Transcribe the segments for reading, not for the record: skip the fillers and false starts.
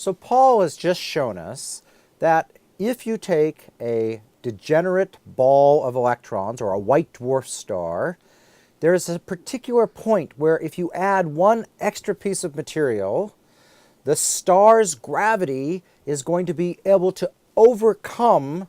So Paul has just shown us that if you take a degenerate ball of electrons, or a white dwarf star, there's a particular point where if you add one extra piece of material, the star's gravity is going to be able to overcome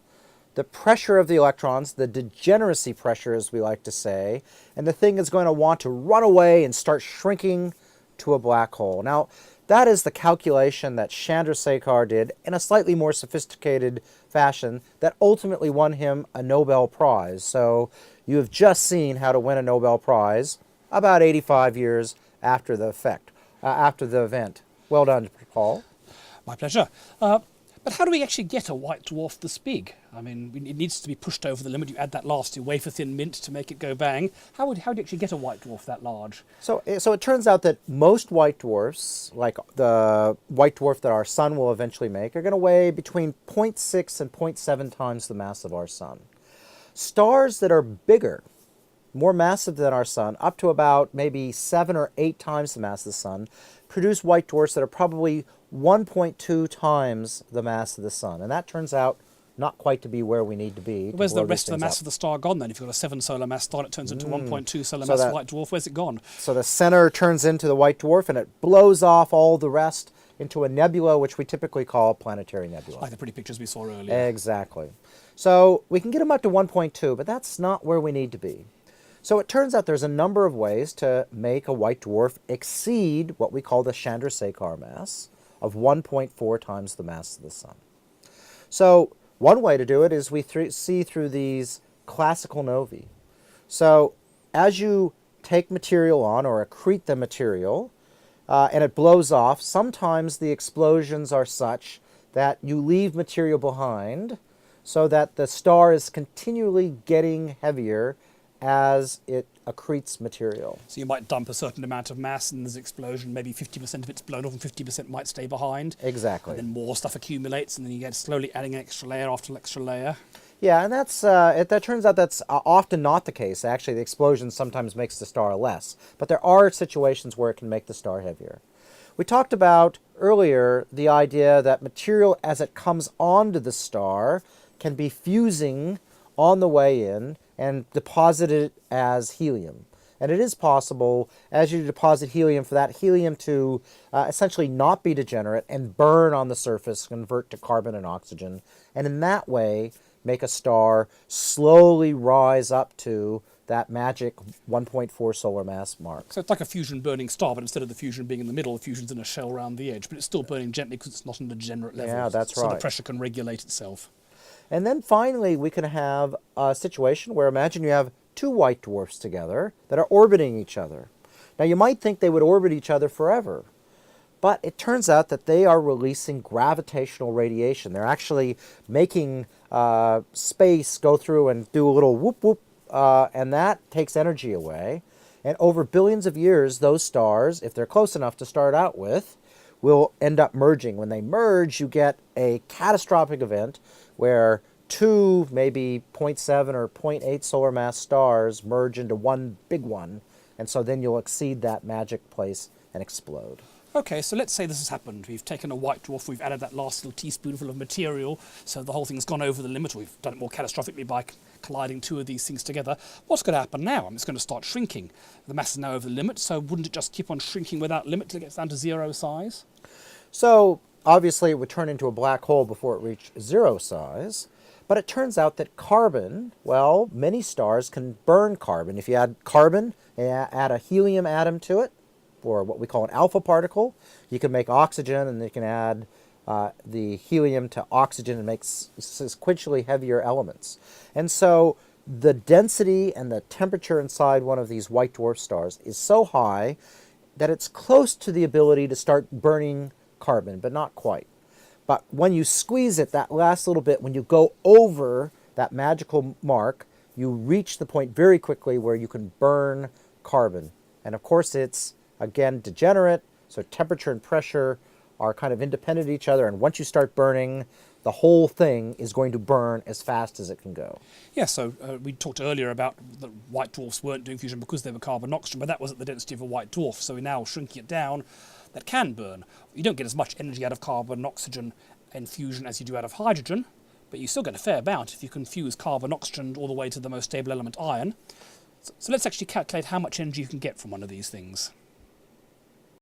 the pressure of the electrons, the degeneracy pressure, as we like to say, and the thing is going to want to run away and start shrinking to a black hole. Now, that is the calculation that Chandrasekhar did in a slightly more sophisticated fashion that ultimately won him a Nobel Prize. So you have just seen how to win a Nobel Prize about 85 years after the event. Well done, Paul. My pleasure. But how do we actually get a white dwarf this big? I mean, it needs to be pushed over the limit. You add that last wafer-thin mint to make it go bang. How do you actually get a white dwarf that large? So it turns out that most white dwarfs, like the white dwarf that our sun will eventually make, are going to weigh between 0.6 and 0.7 times the mass of our sun. Stars that are bigger, more massive than our sun, up to about maybe 7 or 8 times the mass of the sun, produce white dwarfs that are probably 1.2 times the mass of the sun. And that turns out not quite to be where we need to be. Where's the rest of the mass of the star gone then? If you've got a 7 solar mass star, it turns into 1.2 solar mass white dwarf. Where's it gone? So the center turns into the white dwarf and it blows off all the rest into a nebula, which we typically call a planetary nebula. Like the pretty pictures we saw earlier. Exactly. So we can get them up to 1.2, but that's not where we need to be. So it turns out there's a number of ways to make a white dwarf exceed what we call the Chandrasekhar mass of 1.4 times the mass of the sun. So one way to do it is we see through these classical novae. So as you take material on or accrete the material and it blows off, sometimes the explosions are such that you leave material behind so that the star is continually getting heavier as it accretes material. So you might dump a certain amount of mass and there's an explosion, maybe 50% of it's blown off and 50% might stay behind. Exactly. And then more stuff accumulates and then you get slowly adding an extra layer after extra layer. Yeah, and that turns out that's often not the case. Actually, the explosion sometimes makes the star less. But there are situations where it can make the star heavier. We talked about earlier the idea that material as it comes onto the star can be fusing on the way in and deposited as helium. And it is possible, as you deposit helium, for that helium to essentially not be degenerate and burn on the surface, convert to carbon and oxygen, and in that way make a star slowly rise up to that magic 1.4 solar mass mark. So it's like a fusion burning star, but instead of the fusion being in the middle, the fusion's in a shell around the edge, but it's still burning gently because it's not on the degenerate level. Yeah, that's right. So the pressure can regulate itself. And then finally, we can have a situation where imagine you have two white dwarfs together that are orbiting each other. Now, you might think they would orbit each other forever, but it turns out that they are releasing gravitational radiation. They're actually making space go through and do a little whoop whoop, and that takes energy away. And over billions of years, those stars, if they're close enough to start out with, will end up merging. When they merge, you get a catastrophic event where two, maybe 0.7 or 0.8 solar mass stars merge into one big one, and so then you'll exceed that magic place and explode. Okay, so let's say this has happened. We've taken a white dwarf, we've added that last little teaspoonful of material, so the whole thing's gone over the limit, or we've done it more catastrophically by colliding two of these things together. What's going to happen now? It's going to start shrinking. The mass is now over the limit, so wouldn't it just keep on shrinking without limit till it gets down to zero size? So obviously it would turn into a black hole before it reached zero size, but it turns out that carbon, well, many stars can burn carbon. If you add carbon and add a helium atom to it, or what we call an alpha particle, you can make oxygen, and you can add the helium to oxygen and make sequentially heavier elements. And so the density and the temperature inside one of these white dwarf stars is so high that it's close to the ability to start burning carbon, but not quite. But when you squeeze it, that last little bit, when you go over that magical mark, you reach the point very quickly where you can burn carbon. And of course it's, again, degenerate, so temperature and pressure are kind of independent of each other, and once you start burning, the whole thing is going to burn as fast as it can go. Yeah, so we talked earlier about the white dwarfs weren't doing fusion because they were carbon and oxygen, but that wasn't the density of a white dwarf, so we're now shrinking it down. that can burn. You don't get as much energy out of carbon and oxygen in fusion as you do out of hydrogen, but you still get a fair amount if you can fuse carbon, oxygen all the way to the most stable element, iron. So let's actually calculate how much energy you can get from one of these things.